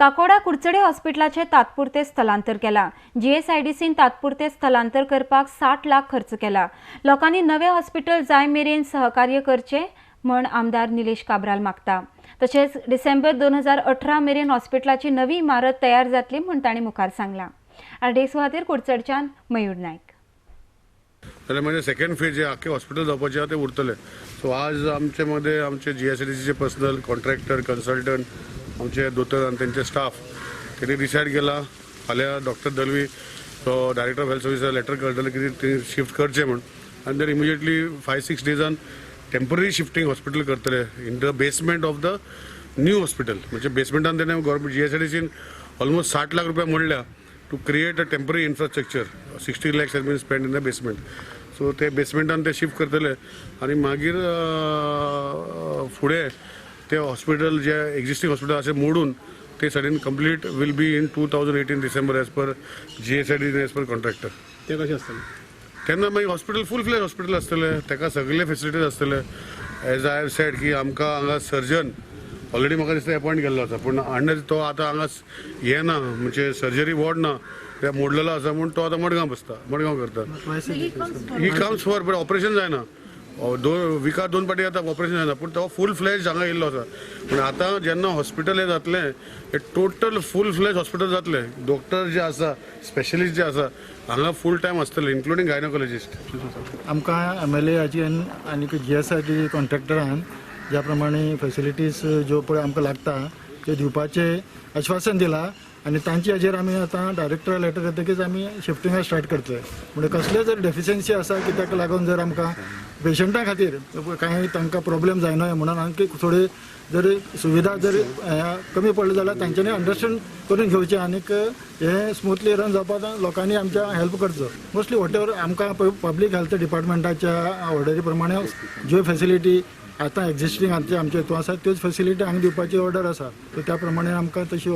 काकोडा कुडचडे हॉस्पिटलाचे तात्पुरते स्थलांतर केला। जीएसआयडीसीन तात्पुरते स्थलांतर करपाक 60 लाख खर्च केला। लोकांनी नवे हॉस्पिटल जाय मेरेन सहकार्य करचे म्हण आमदार निलेश काब्राल मागता। तशेंच डिसेंबर 2018 मेरेन हॉस्पिटलाची नवी इमारत तयार जातली म्हण ताणी मुखार सांगला। आरडेस खातीर कुडचडच्यान मयूर नायक। जाल्यार म्हणजे सेकंड फेज जे आख्खे हॉस्पिटल जावपाचे ते उरतले। सो आज आमचे मध्ये आमचे जीएसआयडीसीचे पर्सनल कॉन्ट्रॅक्टर कन्सल्टंट आमचे दोतोर आणि त्यांचे स्टाफ त्यांनी डिसायड केला फाल्यां डॉक्टर दलवी तो director of health services letter कळटलें की ते शिफ्ट करचे म्हण आनी देर इमिजिएटली 5-6 डेजान टेम्पररी शिफ्टिंग हॉस्पिटल करतले in the basement of the new hospital. म्हणजे बेसमेंटान तेणें गव्हर्मेंट जीएसआयडीसीन ऑलमोस्ट 60 लाख रुपया म्हणल्या to create a temporary infrastructure. 60 lakhs has been spent in the basement. So ते बेसमेंटान ते शिफ्ट करतले आनी मागीर फुडें ते हॉस्पिटल जे एक्झिस्टिंग हॉस्पिटल असे मोडून ते सायडीन complete will be in 2018 December as per GSID as per contractor. ते कशें आसतलें तेन्ना मागीर हॉस्पिटल फूल फ्लेज हॉस्पिटल आसतलें, ताका सगळे फेसिलिटीज आसतले। एज आय हॅव सेड की आमकां हांगा सर्जन ऑलरेडी म्हाका दिसता अपॉयंट केल्लो आसा, पूण आनी तो आतां हांगा हें ना म्हणजे सर्जरी वॉर्ड ना, ते मोडलेलो आसा म्हणून तो आतां मडगांव बसता, मडगांव करता। He comes for but operation जायना, 2 विकाक 2 पाटी आता ऑपरेशन जायना, पूण तो फूल फ्लेज हांगा येयल्लो आसा। पूण आतां जेन्ना हॉस्पिटल हे जातलें हे टोटल फूल फ्लेज हॉस्पिटल जातलें। डॉक्टर जे आसा स्पेशलिस्ट जे आसा हांगा फूल टायम आसतले इन्क्लुडींग गायनोकॉलॉजिस्ट। आमकां MLA हाचेन आनी जीएसआयडी कॉन्ट्रॅक्टरान ज्या प्रमाणे फेसिलिटीज ज्यो पळय आमकां लागता त्यो दिवपाचें आश्वासन दिलां आनी तांचे हाजेर आमी आतां डायरेक्टर लेटर येतकीच आमी शिफ्टिंगा स्टार्ट करतले। म्हणजे कसले जर डेफिशियन्सी आसा की ताका लागून जर आमकां पेशंटां खातीर कांय तांकां प्रॉब्लेम जायना म्हणून आणखी थोडी जर सुविधा जर कमी पडली जाल्यार तांच्यांनी अंडरस्टँड करून घेवचें आनीक हे स्मुथली रन जावपाक लोकांनी आमच्या हेल्प करचो। मोस्टली वॉटेवर आमकां पब्लीक हेल्थ डिपार्टमेंटाच्या ऑर्डरी प्रमाणे ज्यो फेसिलिटी आतां एक्झिस्टिंग आमचे हितून आसा त्योच फेसिलिटी हांगा दिवपाची ऑर्डर आसा, सो त्या प्रमाणे आमकां तशी